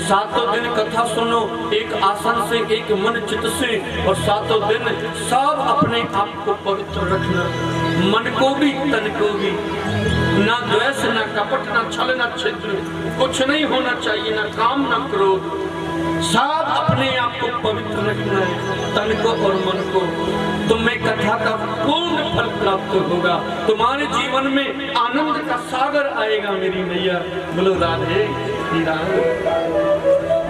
[SPEAKER 1] 7 दिन कथा सुनो एक आसन से, एक मन चित्त से, और 7 दिन सब अपने आप को पवित्र रखना, मन को भी तन को भी, ना द्वेष, ना कपट, ना छल, ना छिद्र, कुछ नहीं होना चाहिए, ना काम, ना क्रोध, सब अपने आप को पवित्र रखना है, तन को और मन को। तुम्हें कथा का पूर्ण फल प्राप्त होगा, तुम्हारे जीवन में आनंद का सागर आएगा मेरी मैया। बोलो राधे राधे।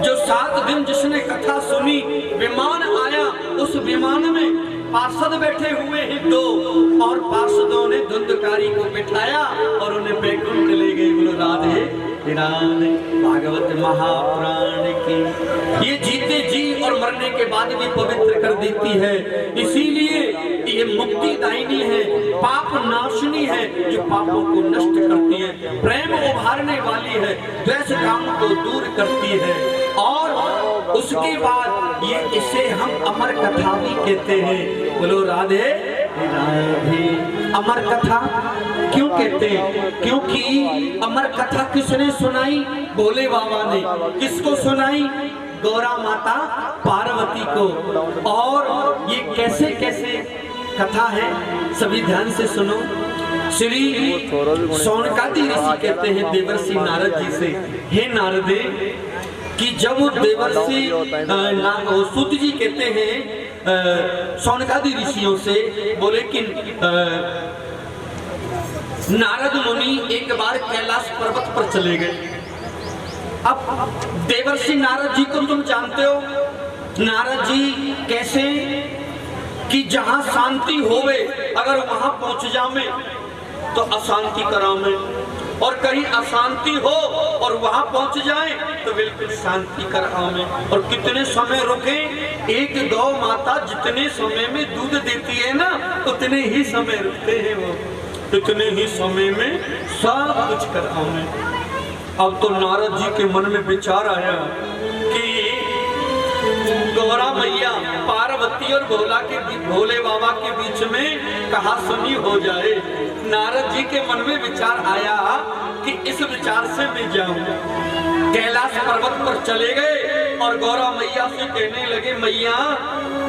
[SPEAKER 1] जो 7 दिन जिसने कथा सुनी, विमान आया, उस विमान में पार्षद बैठे हुए हैं 2, और पार्षदों ने धुंधकारी को बिठाया और उन्हें बैकुंठ ले गए। बोलो राधे राधे। भागवत महापुराण की ये जीते जी और मरने के बाद भी पवित्र कर देती है, इसीलिए ये मुक्ति दायिनी है, पाप नाशनी है, जो पापों को नष्ट करती है, प्रेम उभारने वाली है, द्वेष काम को दूर करती है। और उसके बाद ये इसे हम अमर कथा भी कहते हैं। बोलो राधे राधे। अमर कथा क्यों कहते हैं? क्योंकि अमर कथा किसने सुनाई? भोले बाबा ने। किसको सुनाई? गौरा माता पार्वती को। और ये कैसे कैसे कथा है, सभी ध्यान से सुनो। श्री शौनकादि ऋषि कहते हैं देवर्षि नारद जी से, हे नारदे, कि जब देवर्षि सूत जी कहते हैं शौनकादि ऋषियों से, बोले कि नारद मुनि एक बार कैलाश पर्वत पर चले गए। अब देवर्षि नारद जी को तुम जानते हो, नारद जी कैसे कि जहां शांति होवे अगर वहां पहुंच जावे तो अशांति करावे, और कहीं अशांति हो और वहां पहुंच जाए तो बिल्कुल शांति करावे। और कितने समय रुके, एक गौ माता जितने समय में दूध देती है ना, उतने ही समय रुकते हैं वो, इतने ही समय में सब कुछ करावे। अब तो नारद जी के मन में विचार आया कि गौरा मैया पार्वती और भोले बाबा के बीच में कहा सुनी हो जाए। नारद जी के मन में विचार आया कि इस विचार से मैं जाऊं। कैलाश पर्वत पर चले गए और गौरा मैया से कहने लगे, मैया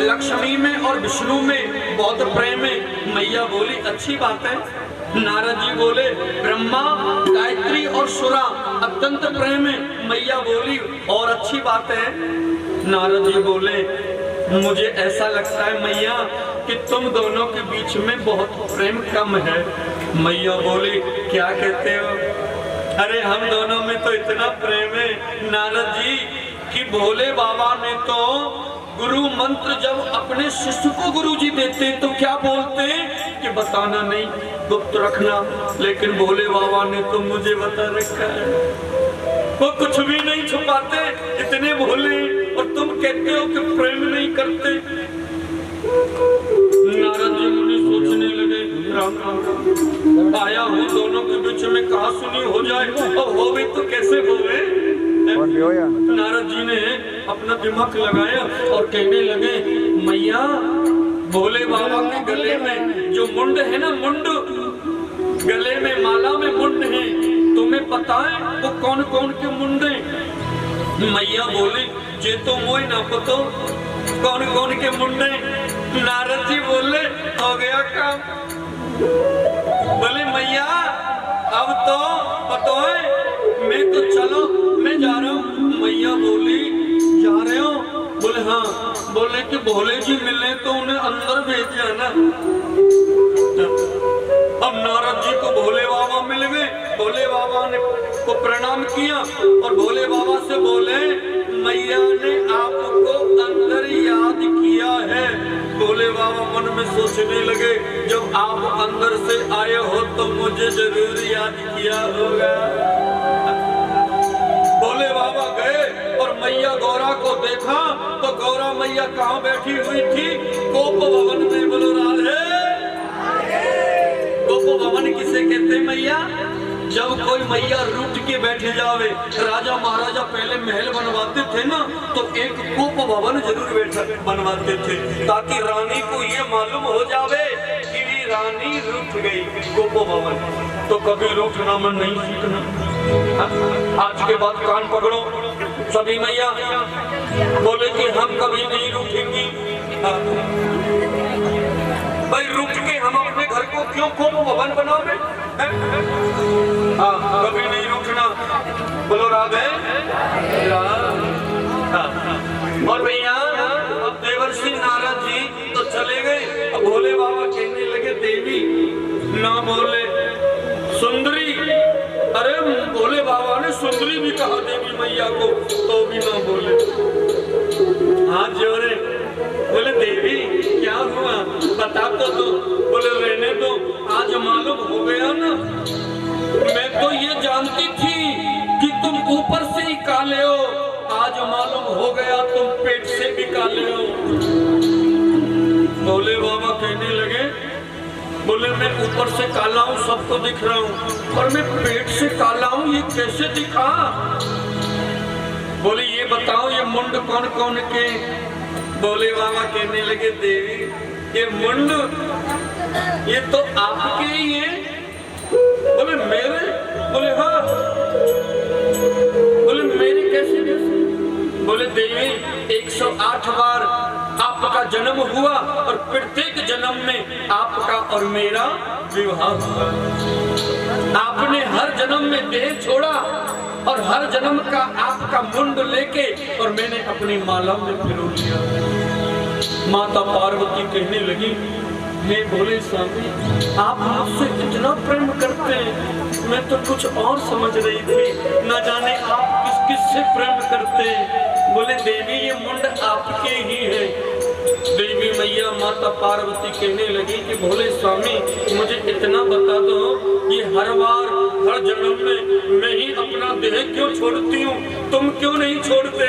[SPEAKER 1] लक्ष्मी में और विष्णु में बहुत प्रेम है। मैया बोली, अच्छी बात है। नारद जी बोले, ब्रह्मा गायत्री और सुरा अत्यंत प्रेम है। मैया बोली, और अच्छी बात है। नारद जी बोले, मुझे ऐसा लगता है मैया कि तुम दोनों के बीच में बहुत प्रेम कम है। मैया बोली, क्या कहते हो? अरे हम दोनों में तो इतना प्रेम है नारद जी कि भोले बाबा ने तो गुरु मंत्र जब अपने शिष्य को गुरु जी देते तो क्या बोलते कि बताना नहीं, गुप्त रखना, लेकिन भोले बाबा ने तो मुझे बता रखा है। वो कुछ भी नहीं छुपाते, इतने भोले, और तुम कहते हो कि प्रेम नहीं करते। नारद जी मुनि सोचने लगे, राम राम, आया हूँ दोनों के बीच में कहा सुनी हो जाए, अब हो भी तो कैसे होवे। नारद जी ने अपना दिमाग लगाया और कहने लगे, मैया भोले बाबा के गले में जो मुंड है ना, मुंड गले में माला में मुंड है, तुम्हें पता है वो कौन कौन के मुंड है? मैया बोली, जे तो मोय ना पतो कौन कौन के मुंड है। नारद जी बोले, हो गया काम। बोले, मैया अब तो पता है, मैं तो चलो मैं जा रहा हूँ। मैया बोली, जा रहे हो? बोले हाँ। बोले कि भोले जी मिले तो उन्हें अंदर भेज जाना। अब नारद जी को भोले बाबा मिल गए। भोले बाबा ने को प्रणाम किया और भोले बाबा से बोले, मैया ने आपको अंदर याद किया है। भोले बाबा मन में सोचने लगे, जब आप अंदर से आए हो तो मुझे जरूर याद किया होगा। भोले बाबा गए और मैया गौरा को देखा तो गौरा मैया कहाँ बैठी हुई थी? गोप भवन में। बोलो राधे। गोप भवन किसे कहते मैया? जब कोई मैया रूठ के बैठे जावे, राजा महाराजा पहले महल बनवाते थे ना, तो एक गोप भवन जरूर बनवाते थे, ताकि रानी को ये मालूम हो जावे कि रानी रूठ गई। गोप भवन तो कभी रूठना मन नहीं सीखना। आज के बाद कान पकड़ो सभी मैया, बोले कि हम कभी नहीं रूठेंगी। भाई रूठ के हम अपने घर को क्यों गोप भवन बनावे? हाँ, कभी नहीं रूठना। बोलो राधे। और भैया अब देवर्षि नारद जी तो चले गए। अब भोले बाबा कहने लगे, देवी ना बोले, सुंदरी। अरे भोले बाबा ने सुंदरी भी कहा देवी मैया को, तो भी ना बोले। हाथ जोड़े, बोले देवी क्या हुआ बता तो दो। बोले रहने दो, आज मालूम हो गया ना, मैं तो ये जानती थी कि तुम ऊपर से ही काले हो, आज मालूम हो गया तुम पेट से भी काले हो। भोले बाबा कहने लगे, बोले मैं ऊपर से काला हूँ सबको दिख रहा हूँ, पर मैं पेट से काला हूँ ये कैसे दिखा? बोले ये बताओ ये मुंड कौन कौन के? भोले बाबा कहने लगे, देवी ये मुंड ये तो आपके ही है। बोले मेरे? बोले हाँ। बोले मेरे कैसे? बोले देवी 108 बार आपका जन्म हुआ और प्रत्येक जन्म में आपका और मेरा विवाह हुआ। आपने हर जन्म में देह छोड़ा और हर जन्म का आपका मुंड लेके और मैंने अपनी माला में पिरो लिया। माता पार्वती कहने लगी, हे भोले स्वामी, आप मुझसे इतना प्रेम करते हैं, मैं तो कुछ और समझ रही थी, न जाने आप किस किस से प्रेम करते हैं। बोले देवी ये मुंड आपके ही है। देवी मैया माता पार्वती कहने लगी कि भोले स्वामी मुझे इतना बता दो, ये हर बार हर जन्म में मैं ही अपना देह क्यों छोड़ती हूँ, तुम क्यों नहीं छोड़ते?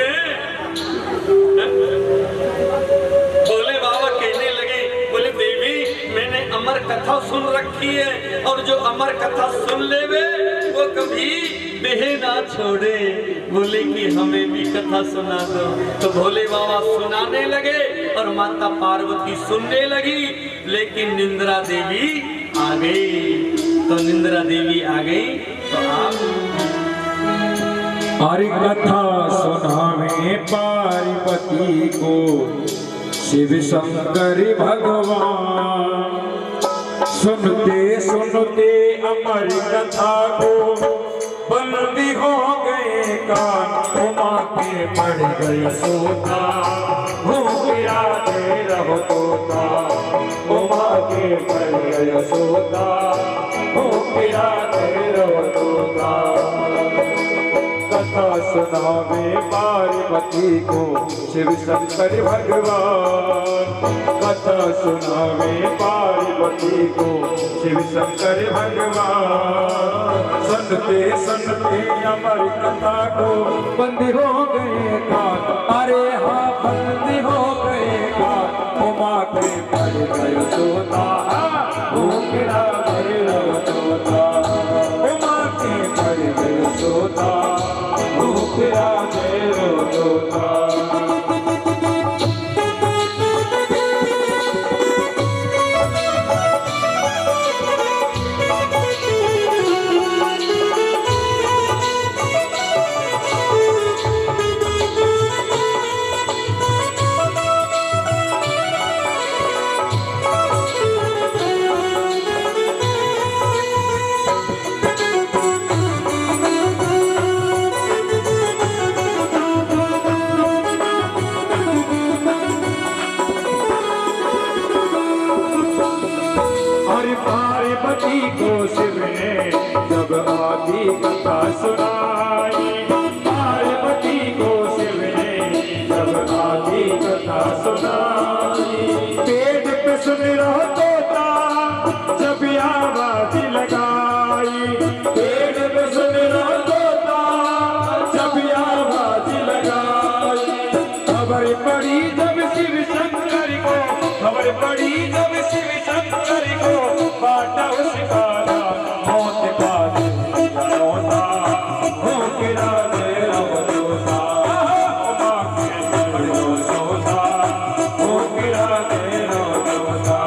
[SPEAKER 1] भोले बाबा कहने लगे, बोले देवी मैंने अमर कथा सुन रखी है और जो अमर कथा सुन लेवे वो कभी देह ना छोड़े। बोले कि हमें भी कथा सुना दो। तो भोले बाबा सुनाने लगे और माता पार्वती सुनने लगी, लेकिन निंद्रा देवी आ गई। तो निंद्रा देवी आ गई तो आप
[SPEAKER 2] हरि कथा सुनावे पार्वती को शिव शंकर भगवान। सुनते सुनते अमर कथा को बंदी हो गए कान, उमा के पड़ गए सोता, हो गया दे रहो तोता। उमा के पड़ गए सोता, हो गया दे रहो तोता। कथा सुनावे पार्वती को शिव शंकर भगवान। कथा सुनावे पार्वती को शिव शंकर भगवान। सुनते सुनते अमर कथा को बंदी हो गए कान, अरे हाँ बंदी हो गए कान। उमा के पड़ गए सोता, हो गिरा मेरा तोता। उमा के पड़ गए सोता, हो गिरा मेरा तोता। पार्वती को शिव ने जब आदि कथा सुनाई। पार्वती को शिव ने जब आदि कथा सुनाई। पेड़ पे सुन रहो तोता जब आवाज लगाई। पेड़ पे सुन रहो तोता जब आवाज लगाई। खबर पड़ी जब शिव शंकर को, खबर पड़ी जब शिव शंकर को, बाटा उसका मौत का होता, हो गिरा मेरा तोता। उमा के पड़ गए सोता, हो गिरा मेरा तोता।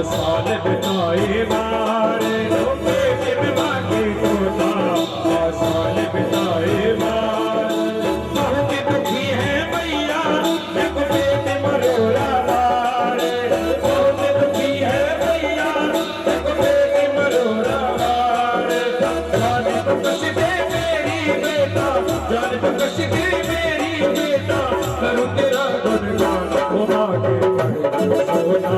[SPEAKER 2] साल बिताए मारे बेटे में बाकी तोता साल बिताए मारे बहुत दुखी है मैया एक बेटे मरोड़ा मारे बहुत दुखी है मैया एक बेटे मरोड़ा मारे जाने तो कश दे मेरी बेटा जाने तो कश दे मेरी बेटा करूँ तेरा गुणगान घुमा के सोना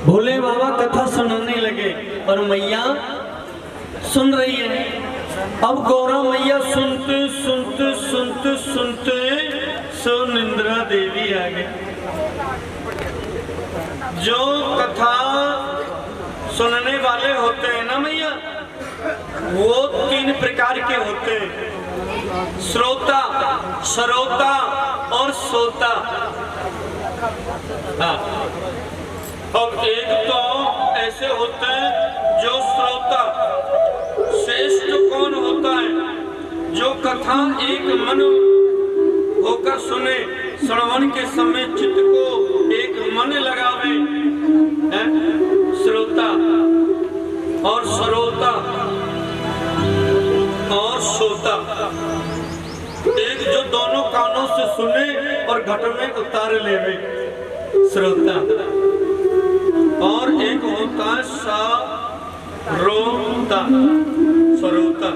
[SPEAKER 1] भोले बाबा कथा सुनाने लगे और मैया सुन रही है। अब गौरा मैया सुनते सुनते सुनते सुनते सुनिंद्रा देवी आ गई। जो कथा सुनने वाले होते हैं ना मैया, वो 3 प्रकार के होते हैं, श्रोता, श्रोता और सोता। हाँ, अब एक तो ऐसे होते हैं जो श्रोता। श्रेष्ठ कौन होता है? जो कथा एक मन होकर सुने, श्रवण के समय चित्त को एक मन लगावे, है श्रोता। और श्रोता और सोता, एक जो दोनों कानों से सुने और घट में उतार लेवे, श्रोता। और एक होता है सरोता, सरोता।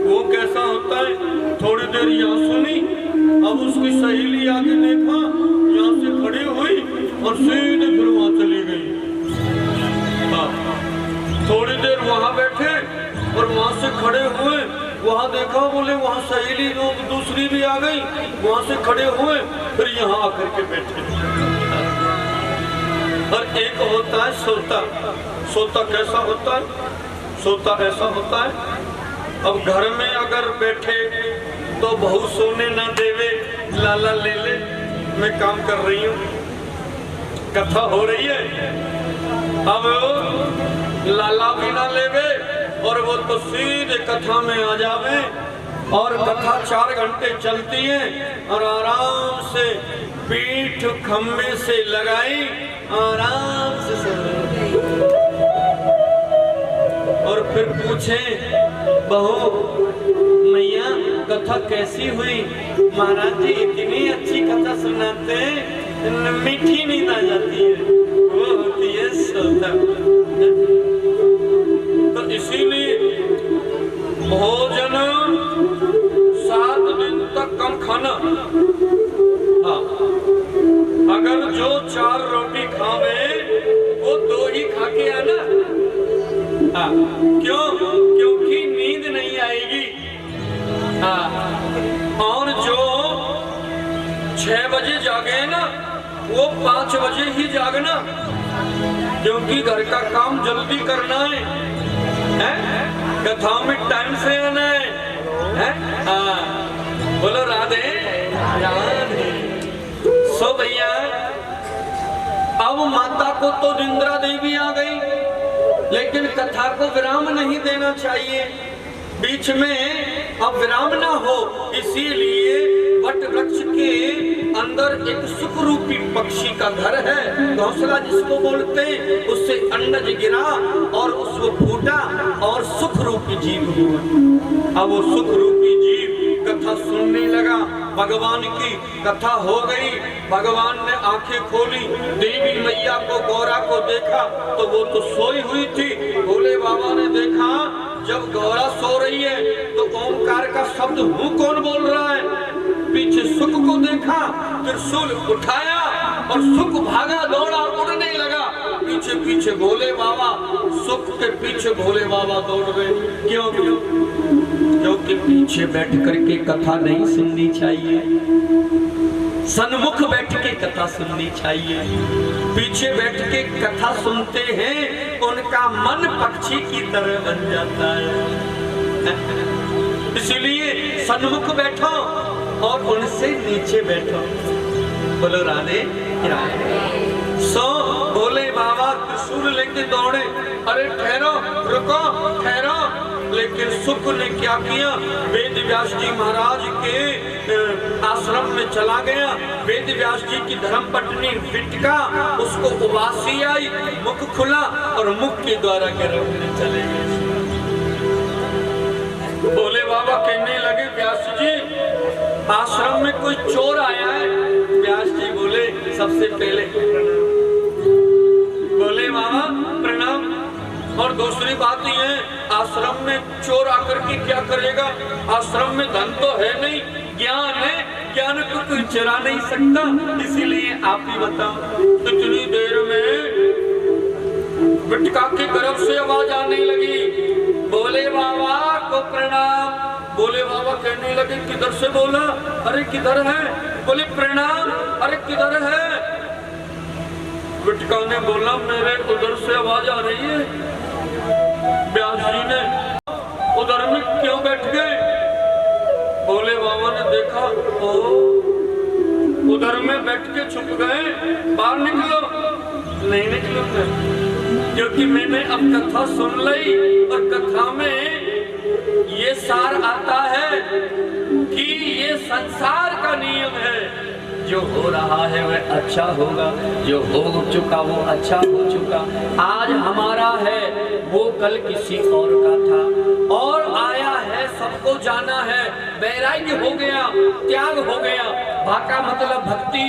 [SPEAKER 1] वो कैसा होता है? थोड़ी देर यहाँ सुनी, अब उसकी सहेली आके देखा, यहाँ से खड़ी हुई और सीधे फिर वहां चली गई। हाँ, थोड़ी देर वहां बैठे और वहां से खड़े हुए, वहां देखा, बोले वहां सहेली लोग दूसरी भी आ गई, वहां से खड़े हुए फिर यहाँ आकर के बैठे। और एक होता है सोता। सोता कैसा होता है? सोता ऐसा होता है, अब घर में अगर बैठे तो बहू सोने ना देवे, लाला ले ले, मैं काम कर रही हूँ, कथा हो रही है, अब लाला भी ना लेवे और वो तो सीधे कथा में आ जावे। और कथा 4 घंटे चलती है और आराम से पीठ खम्बे से लगाई, आराम से सो। और फिर पूछे बहू, मैया कथा कैसी हुई? महाराज जी इतनी अच्छी कथा सुनाते हैं, मीठी नींद आ जाती है, वो होती है सोता। तो इसीलिए भोजन 7 दिन तक कम खाना। हाँ, अगर जो 4 रोटी खावे वो 2 ही खा के आना। हाँ, क्यों? क्योंकि नींद नहीं आएगी। हाँ, और जो 6 बजे जागे ना, वो 5 बजे ही जागना, क्योंकि घर का काम जल्दी करना है? कथा में टाइम से आना है? बढ़िया है। अब माता को तो इंदिरा देवी आ गई, लेकिन कथा को विराम नहीं देना चाहिए, बीच में अब विराम ना हो, इसीलिए वट वृक्ष के अंदर एक सुख रूपी पक्षी का घर है, घोंसला जिसको बोलते हैं, उससे अंडज गिरा और उसको फूटा और सुख रूपी जीव हुआ। अब वो सुख रूपी जीव कथा सुनने लगा, भगवान की कथा हो गई, भगवान ने आंखें खोली, देवी मैया को गौरा को देखा तो वो तो सोई हुई थी। भोले बाबा ने देखा जब गौरा सो रही है तो ओंकार का शब्द हूँ कौन बोल रहा है, पीछे सुख को देखा, त्रिशूल उठाया और सुख भागा दौड़ा उड़ने लगा, पीछे पीछे भोले बाबा, सुख के पीछे भोले बाबा दौड़ गए। क्यों? क्योंकि पीछे बैठ करके कथा नहीं सुननी चाहिए, सन्मुख बैठ के कथा सुननी चाहिए। पीछे बैठ के कथा सुनते हैं उनका मन पक्षी की तरह बन जाता है, इसलिए सन्मुख बैठो और उनसे नीचे बैठो। बोलो राधे राधे। सो भोले बाबा त्रिशूल लेके दौड़े, अरे ठहरो, रुको, ठहरो, लेकिन सुख ने क्या किया, वेद व्यास जी महाराज के आश्रम में चला गया। वेद व्यास जी की धर्म पत्नी फिटका, उसको उबासी आई, मुख खुला और मुख के द्वारा गर्भ में चले गए। भोले बाबा कहने लगे, व्यास जी आश्रम में कोई चोर आया है। व्यास जी बोले, सबसे पहले बोले बाबा प्रणाम, और दूसरी बात ये है, आश्रम में चोर आकर के क्या करेगा, आश्रम में धन तो है नहीं, ज्ञान है, ज्ञान को कोई चुरा नहीं सकता, इसीलिए आप ही बताओ। इतनी देर में बिटका के गर्भ से आवाज आने लगी, भोले बाबा को प्रणाम। भोले बाबा कहने लगे, किधर से बोला? अरे किधर है? बोले प्रणाम। अरे किधर है? बिटका ने बोला, मेरे उधर से आवाज आ रही है। व्यास जी ने उधर में क्यों बैठ गए? भोले बाबा ने देखा, ओ उधर में बैठ के छुप गए, बाहर निकलो। नहीं निकलूंगा, क्योंकि मैंने अब कथा सुन ली और कथा में ये सार आता है कि ये संसार का नियम है, जो हो रहा है वह अच्छा होगा, जो हो चुका वो अच्छा हो चुका। आज हमारा है, वो कल किसी और का था, और आया है, सबको जाना है। वैराग्य हो गया, त्याग हो गया। भा का मतलब भक्ति,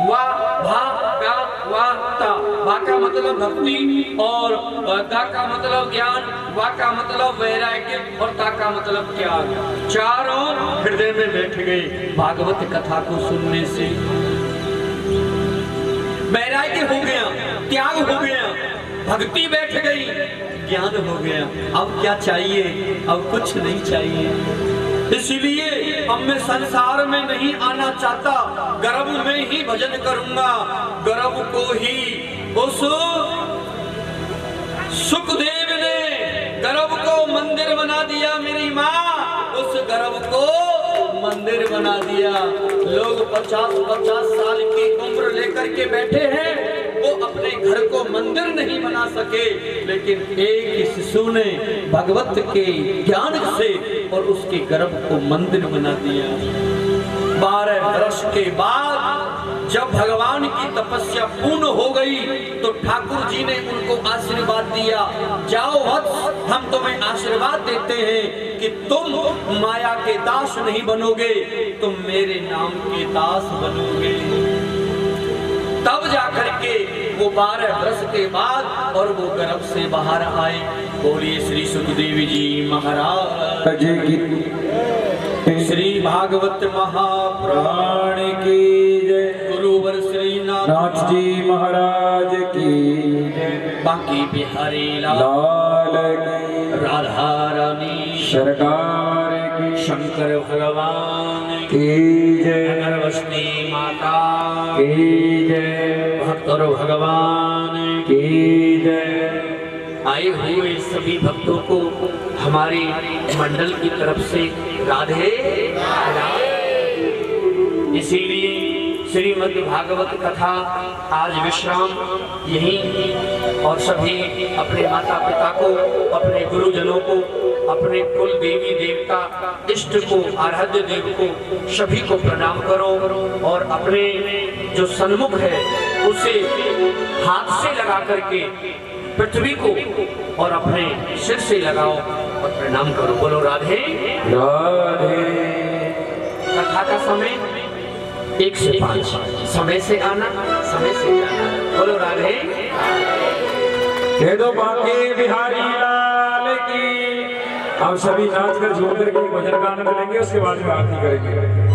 [SPEAKER 1] वा भा का वा ता, भा का मतलब भक्ति और दा का मतलब ज्ञान, वा का मतलब वैराग्य और ता का मतलब त्याग। चारों हृदय में बैठ गए भागवत कथा को सुनने से। वैराग्य हो गया, त्याग हो गया, भक्ति बैठ गई, ज्ञान हो गया। अब क्या चाहिए? अब कुछ नहीं चाहिए। इसलिए अब मैं संसार में नहीं आना चाहता, गर्भ में ही भजन करूंगा। गर्भ को ही उस सुखदेव ने गर्भ को मंदिर बना दिया, मेरी माँ उस गर्भ को मंदिर बना दिया। लोग 50-50 साल की उम्र लेकर के बैठे हैं, वो अपने घर को मंदिर नहीं बना सके, लेकिन एक शिशु ने भगवत के ज्ञान से और उसके गर्भ को मंदिर बना दिया। 12 वर्ष के बाद जब भगवान की तपस्या पूर्ण हो गई तो ठाकुर जी ने उनको आशीर्वाद दिया, जाओ वत्स, हम तुम्हें आशीर्वाद देते हैं कि तुम माया के दास नहीं बनोगे, तुम मेरे नाम के दास बनोगे। तब जाकर के वो 12 वर्ष के बाद और वो गर्भ से बाहर आए। बोलिए श्री सुखदेव जी महाराज की, श्री भागवत महापुराण की जय, गुरुवर श्री नाथ
[SPEAKER 2] जी महाराज की जय,
[SPEAKER 1] बांके बिहारी
[SPEAKER 2] लाल की,
[SPEAKER 1] राधा रानी
[SPEAKER 2] सरकार की,
[SPEAKER 1] शंकर भगवान
[SPEAKER 2] की जय,
[SPEAKER 1] नरवस्ती माता
[SPEAKER 2] की जय,
[SPEAKER 1] भक्त और भगवान
[SPEAKER 2] की जय।
[SPEAKER 1] आए हुए सभी भक्तों को हमारे मंडल की तरफ से राधे राधे। इसीलिए श्रीमद् भागवत कथा आज विश्राम यहीं, और सभी अपने माता पिता को, अपने गुरुजनों को, अपने कुल देवी देवता इष्ट को, आराध्य देव को, सभी को प्रणाम करो और अपने जो सन्मुख है उसे हाथ से लगा करके पृथ्वी को और अपने सिर से लगाओ और प्रणाम करो। बोलो राधे
[SPEAKER 2] राधे।
[SPEAKER 1] कथा का समय 1 से 5, समय से आना, समय से जाना। बोलो राधे।
[SPEAKER 2] कह दो बांके बिहारी लाल की। हम सभी नाच कर झूम कर के भजन का आनंद लेंगे, उसके बाद में आरती करेंगे।